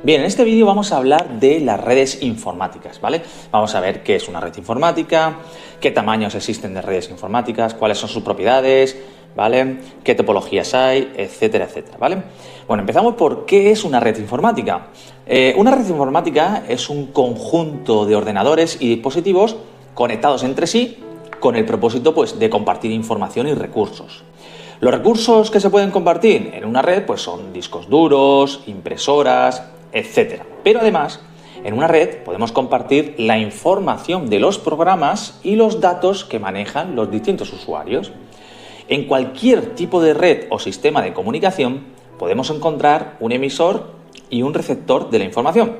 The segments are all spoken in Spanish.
Bien, en este vídeo vamos a hablar de las redes informáticas, ¿vale? Vamos a ver qué es una red informática, qué tamaños existen de redes informáticas, cuáles son sus propiedades, ¿vale? Qué topologías hay, etcétera, etcétera, ¿vale? Bueno, empezamos por qué es una red informática. Una red informática es un conjunto de ordenadores y dispositivos conectados entre sí con el propósito, pues, de compartir información y recursos. Los recursos que se pueden compartir en una red, pues, son discos duros, impresoras, etcétera. Pero además, en una red podemos compartir la información de los programas y los datos que manejan los distintos usuarios. En cualquier tipo de red o sistema de comunicación podemos encontrar un emisor y un receptor de la información.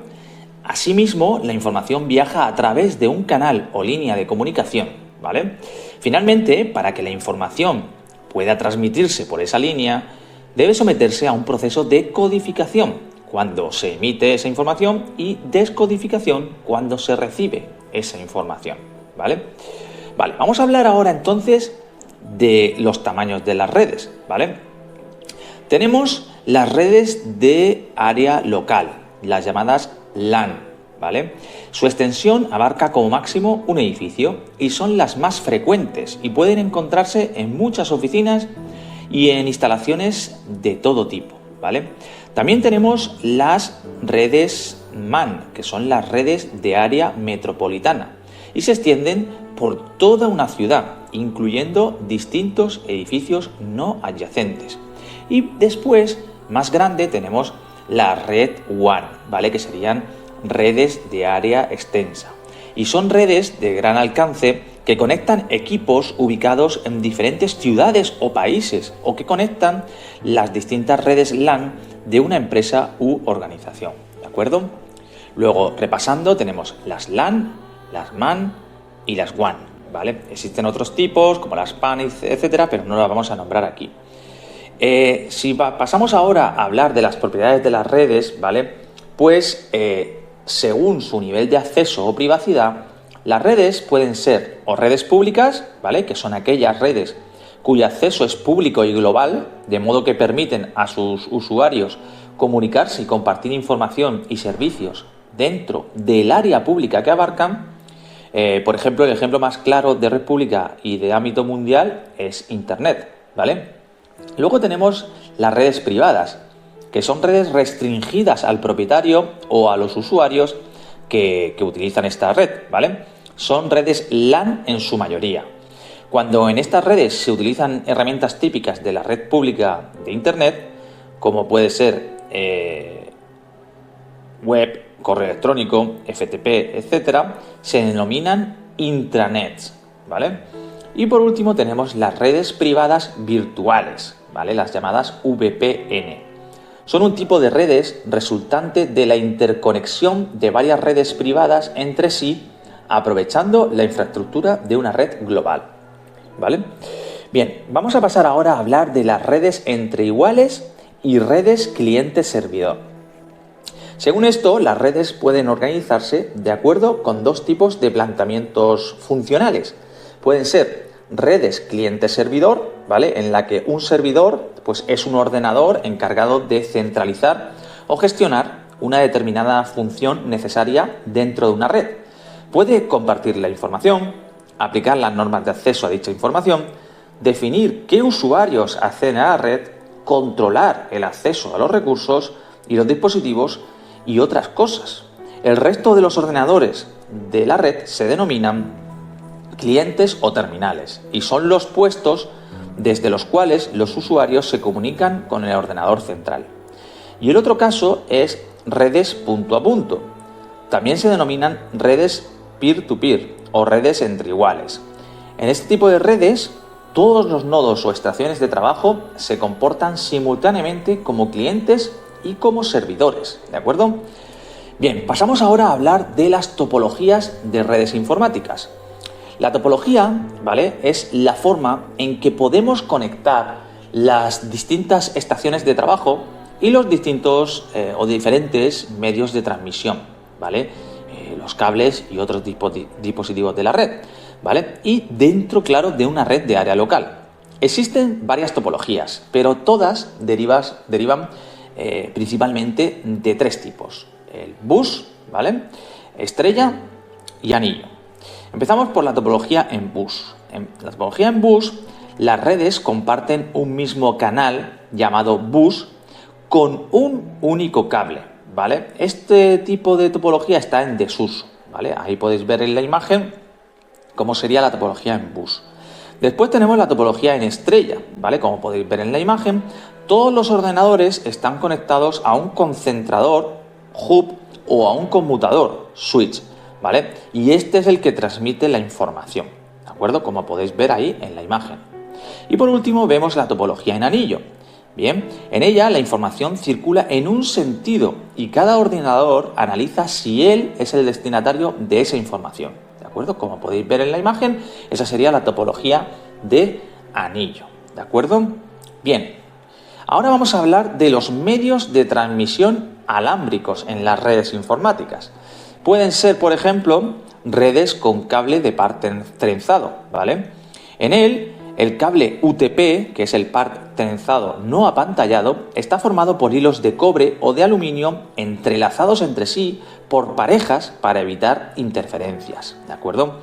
Asimismo, la información viaja a través de un canal o línea de comunicación, ¿vale? Finalmente, para que la información pueda transmitirse por esa línea, debe someterse a un proceso de codificación cuando se emite esa información y descodificación cuando se recibe esa información, ¿vale? Vale, vamos a hablar ahora entonces de los tamaños de las redes, ¿vale? Tenemos las redes de área local, las llamadas LAN, ¿vale? Su extensión abarca como máximo un edificio y son las más frecuentes y pueden encontrarse en muchas oficinas y en instalaciones de todo tipo, ¿vale? También tenemos las redes MAN, que son las redes de área metropolitana, y se extienden por toda una ciudad, incluyendo distintos edificios no adyacentes. Y después, más grande, tenemos la red WAN, ¿vale? Que serían redes de área extensa. Y son redes de gran alcance que conectan equipos ubicados en diferentes ciudades o países, o que conectan las distintas redes LAN de una empresa u organización, ¿de acuerdo? Luego, repasando, tenemos las LAN, las MAN y las WAN, ¿vale? Existen otros tipos, como las PAN, etcétera, pero no las vamos a nombrar aquí. Si pasamos ahora a hablar de las propiedades de las redes, ¿vale? Pues, según su nivel de acceso o privacidad, las redes pueden ser o redes públicas, ¿vale? Que son aquellas redes cuyo acceso es público y global, de modo que permiten a sus usuarios comunicarse y compartir información y servicios dentro del área pública que abarcan. Por ejemplo, el ejemplo más claro de red pública y de ámbito mundial es Internet, ¿vale? Luego tenemos las redes privadas, que son redes restringidas al propietario o a los usuarios que utilizan esta red, ¿vale? Son redes LAN en su mayoría. Cuando en estas redes se utilizan herramientas típicas de la red pública de Internet, como puede ser web, correo electrónico, FTP, etcétera, se denominan intranets, ¿vale? Y por último tenemos las redes privadas virtuales, ¿vale? Las llamadas VPN. Son un tipo de redes resultante de la interconexión de varias redes privadas entre sí, aprovechando la infraestructura de una red global, ¿vale? Bien, vamos a pasar ahora a hablar de las redes entre iguales y redes cliente-servidor. Según esto, las redes pueden organizarse de acuerdo con dos tipos de planteamientos funcionales. Pueden ser redes cliente-servidor, ¿vale? En la que un servidor, pues, es un ordenador encargado de centralizar o gestionar una determinada función necesaria dentro de una red. Puede compartir la información, aplicar las normas de acceso a dicha información, definir qué usuarios acceden a la red, controlar el acceso a los recursos y los dispositivos y otras cosas. El resto de los ordenadores de la red se denominan clientes o terminales y son los puestos desde los cuales los usuarios se comunican con el ordenador central. Y el otro caso es redes punto a punto. También se denominan redes peer-to-peer o redes entre iguales. En este tipo de redes, todos los nodos o estaciones de trabajo se comportan simultáneamente como clientes y como servidores, ¿de acuerdo? Bien, pasamos ahora a hablar de las topologías de redes informáticas. La topología, ¿vale?, es la forma en que podemos conectar las distintas estaciones de trabajo y los distintos o diferentes medios de transmisión, ¿vale? Los cables y otros dispositivos de la red, ¿vale? Y dentro, claro, de una red de área local. Existen varias topologías, pero todas derivan principalmente de tres tipos. el bus, ¿vale? Estrella y anillo. Empezamos por la topología en bus. En la topología en bus, las redes comparten un mismo canal llamado bus con un único cable, ¿vale? Este tipo de topología está en desuso, ¿vale? Ahí podéis ver en la imagen cómo sería la topología en bus. Después tenemos la topología en estrella, ¿vale? Como podéis ver en la imagen, todos los ordenadores están conectados a un concentrador, hub, o a un conmutador, switch, ¿vale? Y este es el que transmite la información, ¿de acuerdo? Como podéis ver ahí en la imagen. Y por último vemos la topología en anillo. Bien, en ella la información circula en un sentido y cada ordenador analiza si él es el destinatario de esa información, ¿de acuerdo? Como podéis ver en la imagen, esa sería la topología de anillo, ¿de acuerdo? Bien, ahora vamos a hablar de los medios de transmisión alámbricos en las redes informáticas. Pueden ser, por ejemplo, redes con cable de par trenzado, ¿vale? En él, el cable UTP, que es el par trenzado no apantallado, está formado por hilos de cobre o de aluminio entrelazados entre sí por parejas para evitar interferencias, ¿de acuerdo?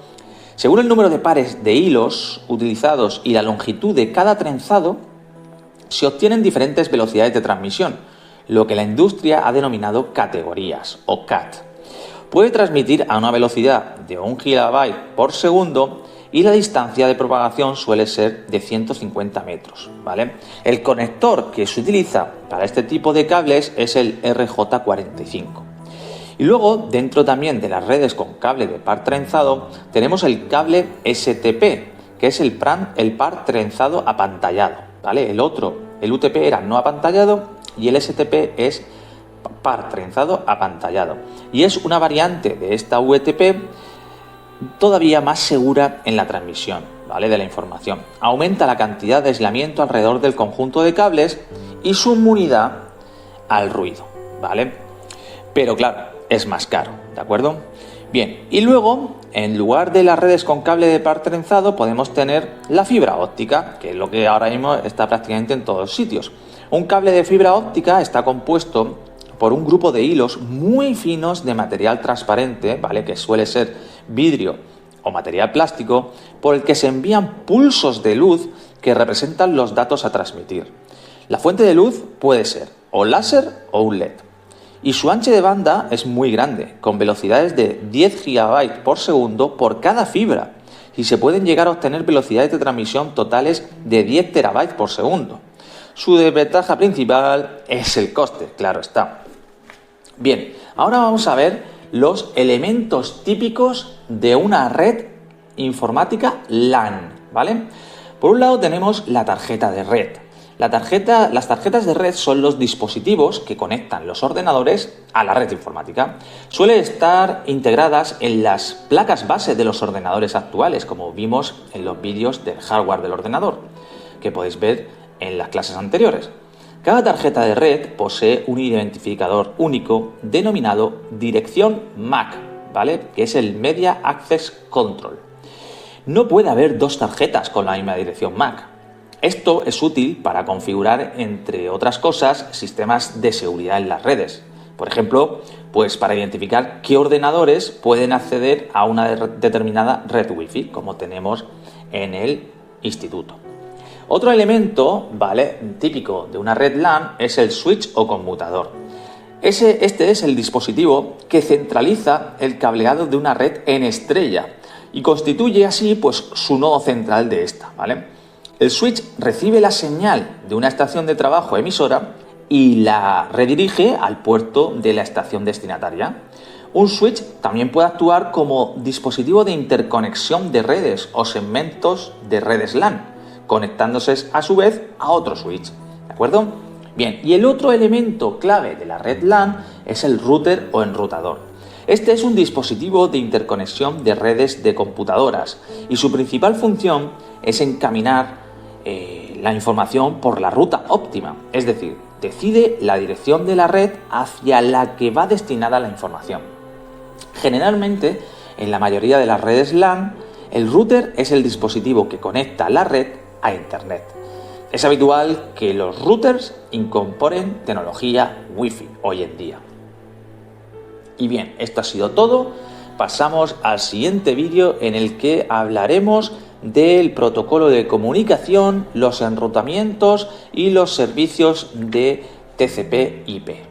Según el número de pares de hilos utilizados y la longitud de cada trenzado, se obtienen diferentes velocidades de transmisión, lo que la industria ha denominado categorías o CAT. Puede transmitir a una velocidad de 1 GB por segundo y la distancia de propagación suele ser de 150 metros, ¿vale? El conector que se utiliza para este tipo de cables es el RJ45. Y luego, dentro también de las redes con cable de par trenzado, tenemos el cable STP, que es el par trenzado apantallado, ¿vale? El UTP era no apantallado y el STP es par trenzado apantallado. Y es una variante de esta UTP todavía más segura en la transmisión, ¿vale? De la información. Aumenta la cantidad de aislamiento alrededor del conjunto de cables y su inmunidad al ruido, ¿vale? Pero claro, es más caro, ¿de acuerdo? Bien, y luego, en lugar de las redes con cable de par trenzado, podemos tener la fibra óptica, que es lo que ahora mismo está prácticamente en todos sitios. Un cable de fibra óptica está compuesto por un grupo de hilos muy finos de material transparente, ¿vale? Que suele ser vidrio o material plástico, por el que se envían pulsos de luz que representan los datos a transmitir. La fuente de luz puede ser o láser o un LED. Y su ancho de banda es muy grande, con velocidades de 10 GB por segundo por cada fibra, y se pueden llegar a obtener velocidades de transmisión totales de 10 TB por segundo. Su desventaja principal es el coste, claro está. Bien, ahora vamos a ver los elementos típicos de una red informática LAN, ¿vale? Por un lado tenemos la tarjeta de red. Las tarjetas de red son los dispositivos que conectan los ordenadores a la red informática. Suelen estar integradas en las placas base de los ordenadores actuales, como vimos en los vídeos del hardware del ordenador, que podéis ver en las clases anteriores. Cada tarjeta de red posee un identificador único denominado dirección MAC, ¿vale? Que es el Media Access Control. No puede haber dos tarjetas con la misma dirección MAC. Esto es útil para configurar, entre otras cosas, sistemas de seguridad en las redes. Por ejemplo, pues para identificar qué ordenadores pueden acceder a una determinada red Wi-Fi, como tenemos en el instituto. Otro elemento, ¿vale?, típico de una red LAN es el switch o conmutador. Este es el dispositivo que centraliza el cableado de una red en estrella y constituye así pues su nodo central de esta, ¿vale? El switch recibe la señal de una estación de trabajo emisora y la redirige al puerto de la estación destinataria. Un switch también puede actuar como dispositivo de interconexión de redes o segmentos de redes LAN, conectándose a su vez a otro switch, ¿de acuerdo? Bien, y el otro elemento clave de la red LAN es el router o enrutador. Este es un dispositivo de interconexión de redes de computadoras y su principal función es encaminar la información por la ruta óptima, es decir, decide la dirección de la red hacia la que va destinada la información. Generalmente, en la mayoría de las redes LAN, el router es el dispositivo que conecta la red a Internet. Es habitual que los routers incorporen tecnología Wi-Fi hoy en día. Y bien, esto ha sido todo. Pasamos al siguiente vídeo en el que hablaremos del protocolo de comunicación, los enrutamientos y los servicios de TCP/IP.